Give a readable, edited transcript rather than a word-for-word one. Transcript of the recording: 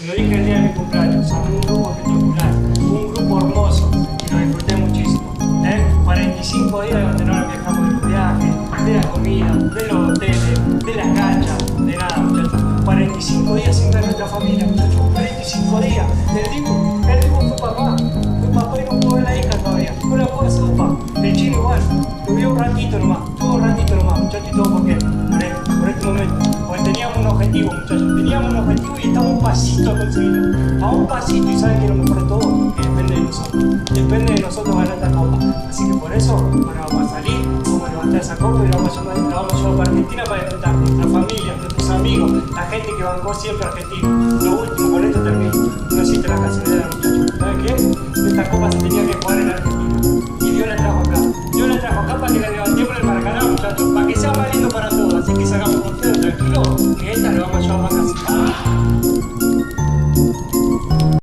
Se lo dije el día de mi cumpleaños, son un grupo espectacular, un grupo hermoso y lo disfruté muchísimo. 45 días donde no nos quejamos de los viajes, de la comida, de los hoteles, de las canchas, de nada, muchachos. 45 días sin ver a nuestra familia, muchachos. 45 días. El tipo fue papá y no pudo ver a la hija todavía. No la pudo hacer papá. El chino igual. Lo vio un ratito nomás, muchachos, y todo por este momento. Porque teníamos un objetivo, muchachos. Teníamos un objetivo y estamos un pasito a conseguirlo. A un pasito, y saben que lo mejor de todo, que depende de nosotros. Depende de nosotros ganar esta copa. Así que por eso, bueno, vamos a salir, vamos a levantar esa copa y la vamos a llevar para Argentina para disfrutar. Nuestra familia, nuestros amigos, la gente que bancó siempre a Argentina. Lo último, con esto termino. No existe la casualidad, muchachos. ¿Saben qué? Esta copa se tenía que